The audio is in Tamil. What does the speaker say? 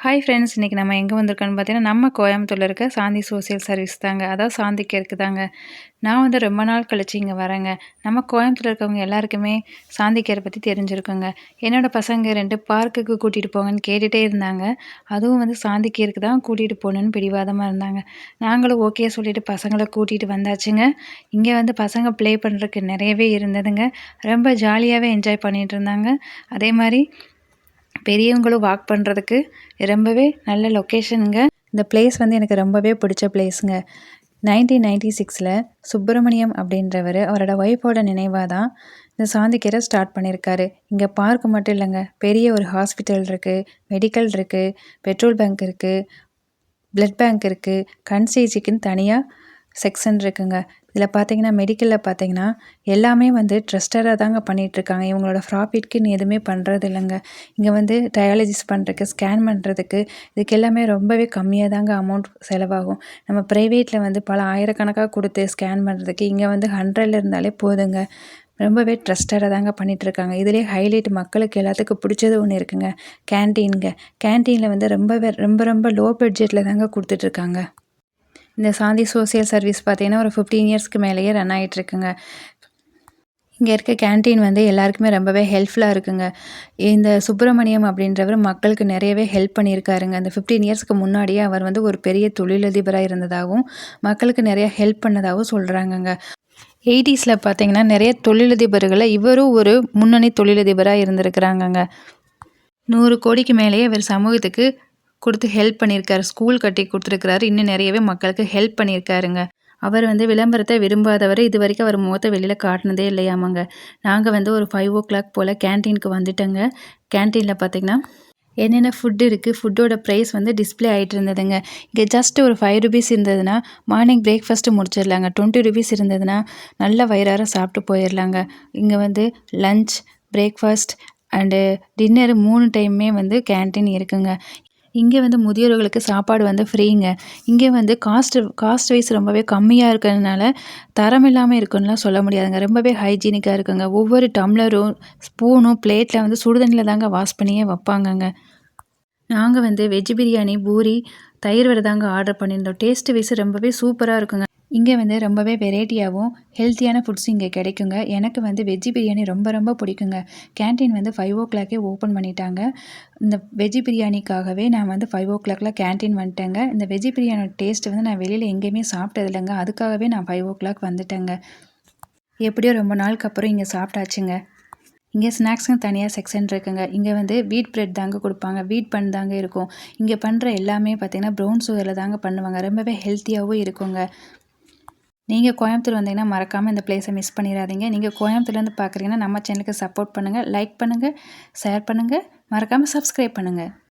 Hi friends! இன்னைக்கு நம்ம எங்கே வந்திருக்கோம்னு பார்த்தீங்கன்னா, நம்ம கோயம்புத்தூர்ல இருக்க சாந்தி சோசியல் சர்வீஸ் தாங்க. அதாவது சாந்தி கேருக்கு தாங்க. நான் வந்து ரொம்ப நாள் கழிச்சு இங்க வரேங்க. நம்ம கோயம்புத்தூர்ல இருக்கவங்க எல்லாருக்குமே சாந்தி கேரை பத்தி தெரிஞ்சிருக்குங்க. என்னோட பசங்க 2 பார்க்குக்கு கூட்டிட்டு போங்கன்னு கேட்டுட்டே இருந்தாங்க. அதுவும் வந்து சாந்தி கேருக்கு தான் கூட்டிட்டு போணுன்னு பிடிவாதமா இருந்தாங்க. நாங்களும் ஓகே சொல்லிட்டு பசங்கள கூட்டிட்டு வந்தாச்சுங்க. இங்க வந்து பசங்க ப்ளே பண்றதுக்கு நிறையவே இருந்ததுங்க. ரொம்ப ஜாலியாவே என்ஜாய் பண்ணிட்டு இருந்தாங்க. அதே மாரி பெரியவங்களும் வாக் பண்ணுறதுக்கு ரொம்பவே நல்ல லொக்கேஷனுங்க. இந்த பிளேஸ் வந்து எனக்கு ரொம்பவே பிடிச்ச பிளேஸுங்க. 1996ல் சுப்பிரமணியம் அப்படின்றவர் அவரோட ஒய்ஃபோட நினைவாக தான் இந்த சாந்திக்கேரை ஸ்டார்ட் பண்ணியிருக்காரு. இங்கே பார்க் மட்டும் இல்லைங்க, பெரிய ஒரு ஹாஸ்பிட்டல் இருக்குது, மெடிக்கல் இருக்குது, பெட்ரோல் பங்க் இருக்குது, பிளட் பேங்க் இருக்குது, கண் சிகிச்சைக்குன்னு தனியாக செக்ஷன் இருக்குங்க. இதில் பார்த்தீங்கன்னா மெடிக்கலில் பார்த்தீங்கன்னா எல்லாமே வந்து ட்ரஸ்டடாக தாங்க பண்ணிகிட்ருக்காங்க. இவங்களோட ப்ராஃபிட்க்குன்னு எதுவுமே பண்ணுறது இல்லைங்க. இங்கே வந்து டயாலிசிஸ் பண்ணுறதுக்கு, ஸ்கேன் பண்ணுறதுக்கு இதுக்கு எல்லாமே ரொம்பவே கம்மியாக தாங்க அமௌண்ட் செலவாகும். நம்ம ப்ரைவேட்டில் வந்து பல ஆயிரக்கணக்காக கொடுத்து ஸ்கேன் பண்ணுறதுக்கு இங்கே வந்து 100ல் இருந்தாலே போதுங்க. ரொம்பவே ட்ரஸ்டடாக தாங்க பண்ணிகிட்ருக்காங்க. இதிலே ஹைலைட் மக்களுக்கு எல்லாத்துக்கும் பிடிச்சது ஒன்று இருக்குங்க, கேன்டீனுங்க. கேன்டீனில் வந்து ரொம்ப ரொம்ப லோ பட்ஜெட்டில் தாங்க கொடுத்துட்ருக்காங்க. இந்த சாந்தி சோசியல் சர்வீஸ் பார்த்தீங்கன்னா ஒரு 15 இயர்ஸ்க்கு மேலேயே ரன் ஆகிட்டுருக்குங்க. இங்கே இருக்க கேன்டீன் வந்து எல்லாருக்குமே ரொம்பவே ஹெல்ப்ஃபுல்லாக இருக்குங்க. இந்த சுப்பிரமணியம் அப்படின்றவர் மக்களுக்கு நிறையவே ஹெல்ப் பண்ணியிருக்காருங்க. அந்த 15 இயர்ஸ்க்கு முன்னாடியே அவர் வந்து ஒரு பெரிய தொழிலதிபராக இருந்ததாகவும் மக்களுக்கு நிறைய ஹெல்ப் பண்ணதாகவும் சொல்கிறாங்கங்க. 80ஸ்ல பார்த்தீங்கன்னா நிறைய தொழிலதிபர்களை இவரும் ஒரு முன்னணி தொழிலதிபராக இருந்திருக்கிறாங்கங்க. 100 கோடிக்கு மேலேயே இவர் சமூகத்துக்கு கொடுத்து ஹெல்ப் பண்ணியிருக்காரு. ஸ்கூல் கட்டி கொடுத்துருக்கிறாரு. இன்னும் நிறையவே மக்களுக்கு ஹெல்ப் பண்ணியிருக்காருங்க. அவர் வந்து விளம்பரத்தை விரும்பாதவர். இது வரைக்கும் அவர் முகத்தை வெளியில் காட்டினதே இல்லையாமாங்க. நாங்கள் வந்து ஒரு 5 ஓ கிளாக் போல் கேன்டீனுக்கு வந்துட்டோங்க. கேன்டீனில் பார்த்திங்கன்னா என்னென்ன ஃபுட்டு இருக்குது, ஃபுட்டோட ப்ரைஸ் வந்து டிஸ்பிளே ஆகிட்டு இருந்ததுங்க. இங்கே ஜஸ்ட் ஒரு 5 ருபீஸ் இருந்ததுன்னா மார்னிங் பிரேக்ஃபாஸ்ட்டு முடிச்சிடலாங்க. 20 ருபீஸ் இருந்ததுன்னா நல்லா வயிறார சாப்பிட்டு போயிடலாங்க. இங்கே வந்து லஞ்ச், பிரேக்ஃபாஸ்ட் அண்டு டின்னர் 3 டைமுமே வந்து கேன்டீன் இருக்குங்க. இங்கே வந்து முதியோர்களுக்கு சாப்பாடு வந்து ஃப்ரீங்க. இங்கே வந்து காஸ்ட் வைஸ் ரொம்பவே கம்மியாக இருக்கிறதுனால தரம் இல்லாமல் இருக்குன்னுலாம் சொல்ல முடியாதுங்க. ரொம்பவே ஹைஜீனிக்காக இருக்குங்க. ஒவ்வொரு டம்ளரும், ஸ்பூனும், பிளேட்டில் வந்து சுடுதண்ணியில் தாங்க வாஷ் பண்ணியே வைப்பாங்கங்க. நாங்கள் வந்து வெஜ் பிரியாணி, பூரி, தயிர் வடை தாங்க ஆர்டர் பண்ணியிருந்தோம். டேஸ்ட்டு வைஸ் ரொம்பவே சூப்பராக இருக்குங்க. இங்கே வந்து ரொம்பவே வெரைட்டியாகவும் ஹெல்த்தியான ஃபுட்ஸ் இங்கே கிடைக்குங்க. எனக்கு வந்து வெஜ் பிரியாணி ரொம்ப ரொம்ப பிடிக்குங்க. கேன்டீன் வந்து 5 ஓ கிளாக்கே ஓப்பன் பண்ணிட்டாங்க. இந்த வெஜ் பிரியாணிக்காகவே நான் வந்து 5 ஓ கிளாக்ல கேன்டீன் வந்துட்டேங்க. இந்த வெஜ் பிரியாணியோட டேஸ்ட் வந்து நான் வெளியில் எங்கேயுமே சாப்பிட்டது இல்லைங்க. அதுக்காகவே நான் 5 ஓ கிளாக் வந்துட்டேங்க. எப்படியோ ரொம்ப நாளுக்கு அப்புறம் இங்கே சாப்பிட்டாச்சுங்க. இங்கே ஸ்நாக்ஸுக்கும் தனியாக செக்ஷன் இருக்குங்க. இங்கே வந்து வீட் பிரெட் தாங்க கொடுப்பாங்க. வீட் பன் தாங்க இருக்கும். இங்கே பண்ணுற எல்லாமே பார்த்திங்கன்னா ப்ரௌன் சுகரில் தாங்க பண்ணுவாங்க. ரொம்பவே ஹெல்த்தியாகவும் இருக்குங்க. நீங்கள் கோயம்புத்தூர் வந்தீங்கன்னா மறக்காமல் இந்த பிளேஸை மிஸ் பண்ணிடாதீங்க. நீங்கள் கோயம்புத்தூர்லேருந்து பார்க்குறீங்கன்னா நம்ம சேனலுக்கு சப்போர்ட் பண்ணுங்கள், லைக் பண்ணுங்கள், ஷேர் பண்ணுங்கள், மறக்காமல் சப்ஸ்கிரைப் பண்ணுங்கள்.